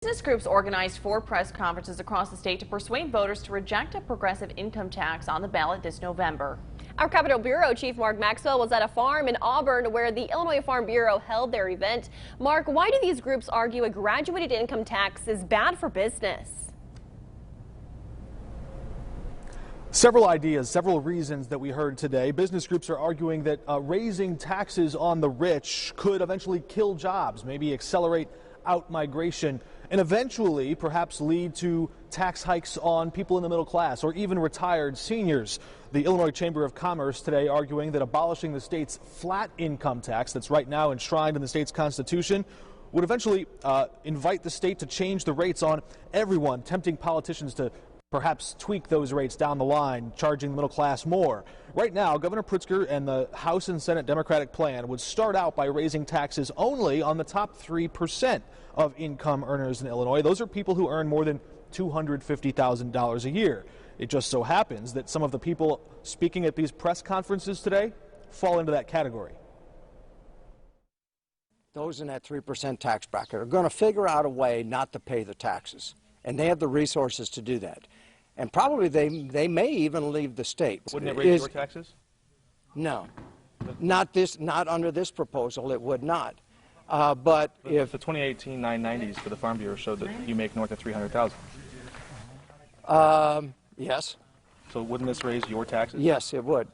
Business groups organized 4 press conferences across the state to persuade voters to reject a progressive income tax on the ballot this November. Our Capitol Bureau Chief Mark Maxwell was at a farm in Auburn where the Illinois Farm Bureau held their event. Mark, why do these groups argue a graduated income tax is bad for business? Several ideas, several reasons that we heard today. Business groups are arguing that raising taxes on the rich could eventually kill jobs, maybe accelerate out-migration, and eventually perhaps lead to tax hikes on people in the middle class or even retired seniors. The Illinois Chamber of Commerce today arguing that abolishing the state's flat income tax that's right now enshrined in the state's constitution would eventually invite the state to change the rates on everyone, tempting politicians to perhaps tweak those rates down the line, charging the middle class more. Right now, Governor Pritzker and the House and Senate Democratic plan would start out by raising taxes only on the top 3% of income earners in Illinois. Those are people who earn more than $250,000 a year. It just so happens that some of the people speaking at these press conferences today fall into that category. Those in that 3% tax bracket are going to figure out a way not to pay the taxes, and they have the resources to do that. And probably they may even leave the state. Wouldn't it raise your taxes? No, not under this proposal. It would not. But if the 2018 990s for the Farm Bureau showed that you make north of $300,000. Yes. So wouldn't this raise your taxes? Yes, it would.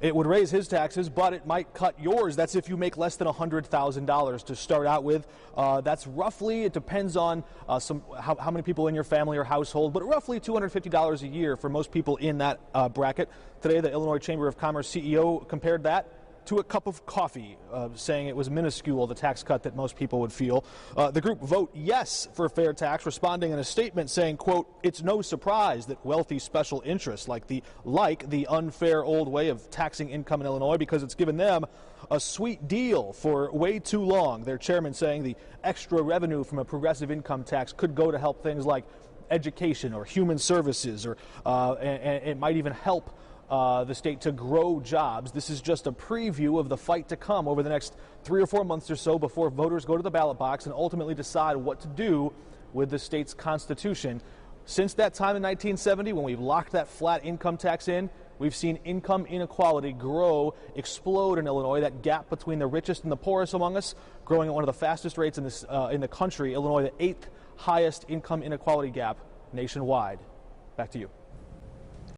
It would raise his taxes, but it might cut yours. That's if you make less than $100,000 to start out with. That's roughly, it depends on how many people in your family or household, but roughly $250 a year for most people in that bracket. Today, the Illinois Chamber of Commerce CEO compared that to a cup of coffee, saying it was minuscule, the tax cut that most people would feel. The group Vote Yes for Fair Tax, responding in a statement saying, quote, "It's no surprise that wealthy special interests like the unfair old way of taxing income in Illinois because it's given them a sweet deal for way too long." Their chairman saying the extra revenue from a progressive income tax could go to help things like education or human services, or and it might even help the state to grow jobs. This is just a preview of the fight to come over the next 3 or 4 months or so before voters go to the ballot box and ultimately decide what to do with the state's constitution. Since that time in 1970, when we locked that flat income tax in, we've seen income inequality explode in Illinois. That gap between the richest and the poorest among us growing at one of the fastest rates in the country. Illinois, the 8th highest income inequality gap nationwide. Back to you.